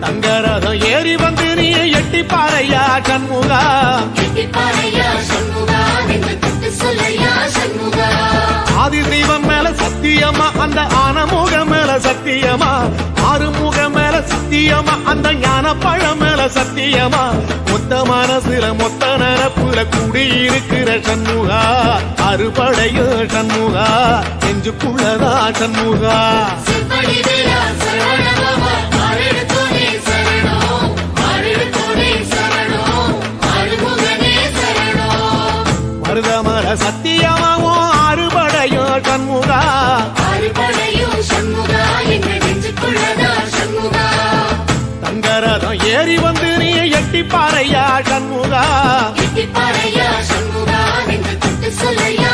தங்கரதம் ஏறி வந்து நீ எட்டி பாறையா சண்முகா ஆதி தெய்வம் மேல சத்தியமா அந்த ஆனமுகம் மேல சத்தியமா ஆறுமுகம் மேல சத்தியமா அந்த ஞான பழம் மேல சத்தியமா மொத்த மனசுல மொத்த நரப்புல கூடியிருக்கிற சண்முகா அறுபடையும் சண்முகா நெஞ்சுக்குள்ளதா சண்முகா மருதமர சத்தியமாவும் அறுபடையும் சண்முகா தங்கரதம் ஏறி வந்து நீ எட்டி பாறையா சண்முகா சொல்லையா